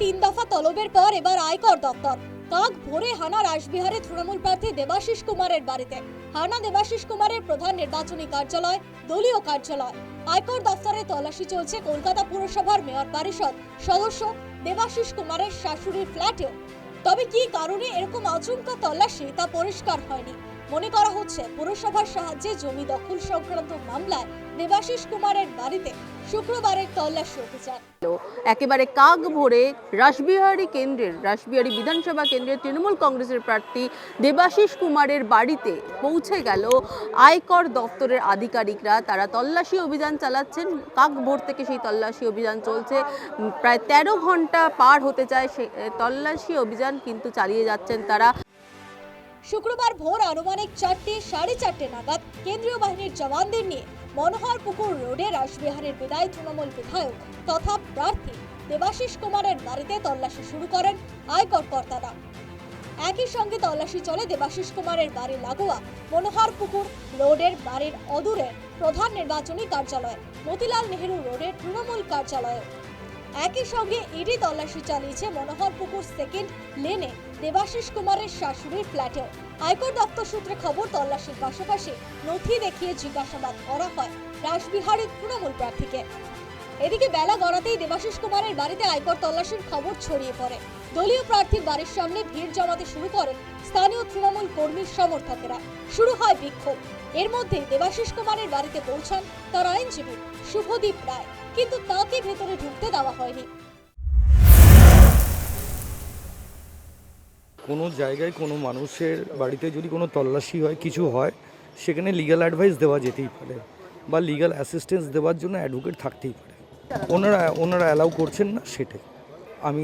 3 দফা তলবের পর এবার আয়কর দপ্তর কাক ভোরে হানা রাসবিহারে তৃণমূল প্রার্থী দেবাশিস কুমারের বাড়িতে। হানা দেবাশিস কুমারের প্রধান নির্বাচনী কার্যালয়, দলীয় কার্যালয়, আয়কর দপ্তরে তল্লাশি চলছে কলকাতা পুরসভার মেয়র পরিষদ সদস্য দেবাশিস কুমারের শাশুড়ির ফ্ল্যাটেও। তবে কি কারণে এরকম আচমকা তল্লাশি তা পরিষ্কার হয়নি। মনে করা হচ্ছে পুরসভার সাহায্যে জমি দখল সংক্রান্ত মামলায় দেবাশিস কুমারের বাড়িতে শুক্রবারের তল্লাশি অভিযান। একেবারে কাক ভোরে রাসবিহারী বিধানসভা কেন্দ্রের তৃণমূল কংগ্রেসের প্রার্থী দেবাশিস কুমারের বাড়িতে পৌঁছে গেল আয়কর দপ্তরের আধিকারিকরা। তারা তল্লাশি অভিযান চালাচ্ছেন। কাক ভোর থেকে সেই তল্লাশি অভিযান চলছে, প্রায় 13 ঘন্টা পার হতে যায় সেই তল্লাশি অভিযান কিন্তু চালিয়ে যাচ্ছেন তারা। শুক্রবার ভোর আনুমানিক 4:30 নাগাদ কেন্দ্রীয় বাহিনীর জওয়ানদের নিয়ে মনোহরপুকুর রোডে রাসবিহারের বিদায়ী তৃণমূল বিধায়ক তথা প্রার্থী দেবাশিস কুমারের বাড়িতে তল্লাশি শুরু করেন আয়কর কর্তারা। একই সঙ্গে তল্লাশি চলে দেবাশিস কুমারের বাড়ি লাগোয়া মনোহরপুকুর রোডের বাড়ির অদূরের প্রধান নির্বাচনী কার্যালয়, মতিলাল নেহেরু রোডের তৃণমূল কার্যালয়ে। একই সঙ্গে ইডি তল্লাশি চালিয়েছে মনোহরপুকুর সেকেন্ড লেনে দেবাশিস কুমারের শাশুড়ির ফ্ল্যাটেও। আয়কর দপ্তর সূত্রে খবর, তল্লাশির পাশাপাশি নথি দেখিয়ে জিজ্ঞাসাবাদ করা হয় রাসবিহারীর তৃণমূল প্রার্থীকে। এদিকে বেলা গড়াতেই দেবাশিস কুমারের বাড়িতে আয়কর তল্লাশির খবর ছড়িয়ে পড়ে। দলীয় প্রার্থীর বাড়ির সামনে ভিড় জমাতে শুরু করেন স্থানীয় তৃণমূল কর্মীর সমর্থকেরা। শুরু হয় বিক্ষোভ। এর মধ্যেই দেবাশিস কুমারের বাড়িতে পৌঁছান তার আইনজীবী শুভদীপ রায়, কিন্তু তাকে ভেতরে ঢুকতে দেওয়া হয়নি। কোনো জায়গায় কোনো মানুষের বাড়িতে যদি কোনো তল্লাশি হয়, কিছু হয়, সেখানে লিগ্যাল অ্যাডভাইস দেওয়া যেতেই পারে বা লিগ্যাল অ্যাসিস্ট্যান্স দেওয়ার জন্য অ্যাডভোকেট থাকতেই পারে। ওনারা অ্যালাউ করছেন না, সেটাই আমি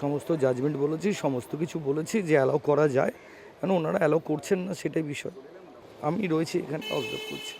সমস্ত জাজমেন্ট বলেছি, সমস্ত কিছু বলেছি যে অ্যালাউ করা যায়, কেন ওনারা অ্যালাউ করছেন না সেটাই বিষয়। আমি রয়েছি এখানে, অবজার্ভ করছি।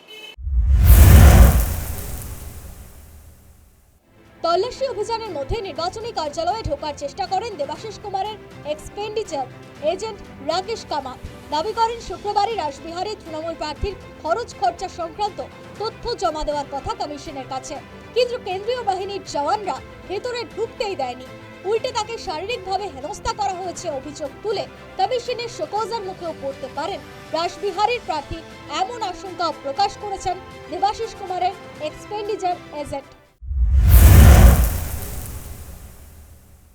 তল্লাশি অভিযানের মধ্যে নির্বাচনী কার্যালয়ে ঢোকার চেষ্টা করেন দেবাশিস কুমারের এক্সপেন্ডিচার এজেন্ট রাকেশ কামাত। দাবি করেন শুক্রবারই রাসবিহারী তৃণমূল প্রার্থীর খরচ খরচা সংক্রান্ত তথ্য জমা দেওয়ার কথা কমিশনের কাছে, কিন্তু কেন্দ্রীয় বাহিনীর জওয়ানরা ভেতরে ঢুকতেই দেয়নি। উল্টে তাকে শারীরিকভাবে হেনস্থা করা হয়েছে অভিযোগ তুলে কমিশনের শোকজের মুখেও পড়তে পারেন রাসবিহারীর প্রার্থী, এমন আশঙ্কা প্রকাশ করেছেন দেবাশিস কুমারের এক্সপেন্ডিচার এজেন্ট।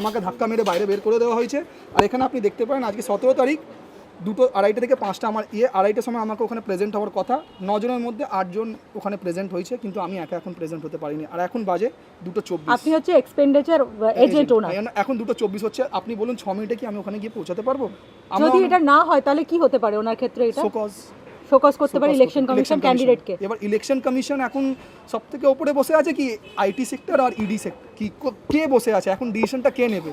আমাকে ধাক্কা মেরে বাইরে বের করে দেওয়া হয়েছে। আর এখানে আপনি দেখতে পারেন আজকে 17 তারিখ 2:30 থেকে 5টা আমার 2:30টার সময় আমাকে ওখানে প্রেজেন্ট হওয়ার কথা। 9 জনের মধ্যে 8 জন ওখানে প্রেজেন্ট হয়েছে, কিন্তু আমি একা এখন প্রেজেন্ট হতে পারিনি। আর এখন বাজে 2:24। আপনি হচ্ছে এক্সপেন্ডিচার এজেন্ট ওনার। এখন 2:24 হচ্ছে। আপনি বলুন 6 মিনিটে কি আমি ওখানে গিয়ে পৌঁছাতে পারবো? যদি এটা না হয় তাহলে কি হতে পারে ওনার ক্ষেত্রে? এটা শোকজ করতে পারে ইলেকশন কমিশন ক্যান্ডিডেটকে। এবার ইলেকশন কমিশন এখন সবথেকে উপরে বসে আছে কি আইটি সেক্টর আর ইডি সেক্টর, কি কে বসে আছে এখন, ডিসিশনটা কে নেবে?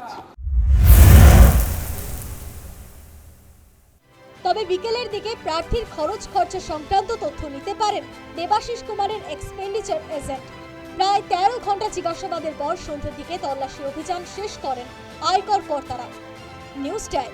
তবে বিকেলের দিকে প্রার্থীর খরচ খরচা সংক্রান্ত তথ্য নিতে পারেন দেবাশিস কুমারের এক্সপেন্ডিচার এজেন্ট। প্রায় 13 ঘন্টা জিজ্ঞাসাবাদের পর সন্ধ্যের দিকে তল্লাশি অভিযান শেষ করেন আয়কর কর্তারা। News time.